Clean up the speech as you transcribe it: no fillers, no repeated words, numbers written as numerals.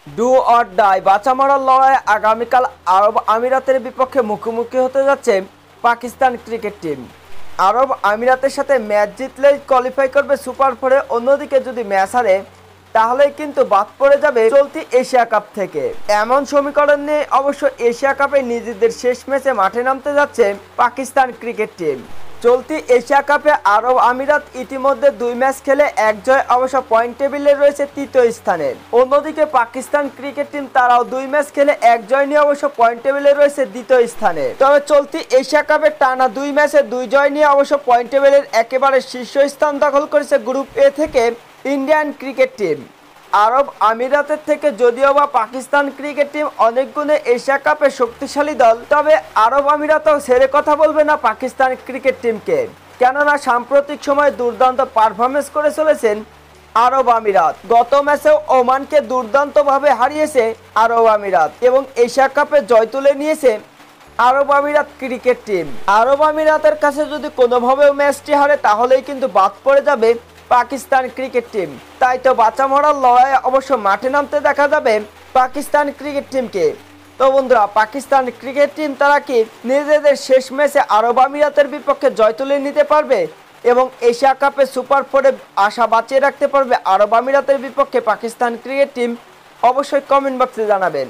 Do or die বাঁচা মরার লড়াইয়ে আগামীকাল আরব আমিরাতের বিপক্ষে মুখোমুখি হতে যাচ্ছে পাকিস্তান ক্রিকেট টিম। আরব আমিরাতের সাথে ম্যাচ জিতলেই কোয়ালিফাই করবে সুপার ফোরে, অন্যদিকে যদি ম্যাচ হারে তাহলেই কিন্তু বাদ পড়ে যাবে চলতি এশিয়া কাপ থেকে। এমন সমীকরণ নিয়ে অবশ্য এশিয়া কাপে নিজেদের শেষ ম্যাচে মাঠে নামতে যাচ্ছে পাকিস্তান ক্রিকেট টিম। চলতি এশিয়া কাপে আরব আমিরাত ইতিমধ্যে 2 ম্যাচ খেলে এক জয়, অবশ্য পয়েন্ট টেবিলে রয়েছে তৃতীয় স্থানে। অন্যদিকে পাকিস্তান ক্রিকেট টিম তারাও 2 ম্যাচ খেলে এক জয় নিয়ে অবশ্য পয়েন্ট টেবিলে রয়েছে দ্বিতীয় স্থানে। তবে চলতি এশিয়া কাপে টানা 2 ম্যাচে 2 জয় নিয়ে অবশ্য পয়েন্ট টেবিলের একেবারে শীর্ষস্থান দখল করেছে গ্রুপ এ থেকে ইন্ডিয়ান ক্রিকেট টিম। আরব আমিরাতের থেকে যদিও বা পাকিস্তান ক্রিকেট টিম অনেক গুণে এশিয়া কাপে শক্তিশালী দল, তবে আরব আমিরাতও ছেড়ে কথা বলবে না পাকিস্তান ক্রিকেট টিমকে, কেননা সাম্প্রতিক সময়ে দুর্দান্ত পারফরমেন্স করে চলেছেন আরব আমিরাত। গত ম্যাচেও ওমানকে দুর্দান্তভাবে হারিয়েছে আরব আমিরাত এবং এশিয়া কাপে জয় তুলে নিয়েছে আরব আমিরাত ক্রিকেট টিম। আরব আমিরাতের কাছে যদি কোনোভাবেও ম্যাচটি হারে তাহলেই কিন্তু বাদ পড়ে যাবে পাকিস্তান ক্রিকেট টিম। তাই তো বাঁচা মরার লড়াইয়ে অবশ্য মাঠে নামতে দেখা যাবে পাকিস্তান ক্রিকেট টিমকে। তো বন্ধুরা, পাকিস্তান ক্রিকেট টিম তারা কি নিজেদের শেষ ম্যাচে আরব আমিরাতের বিপক্ষে জয় তুলে নিতে পারবে এবং এশিয়া কাপে সুপার ফোরে আশা বাঁচিয়ে রাখতে পারবে আরব আমিরাতের বিপক্ষে পাকিস্তান ক্রিকেট টিম? অবশ্যই কমেন্ট বক্সে জানাবেন।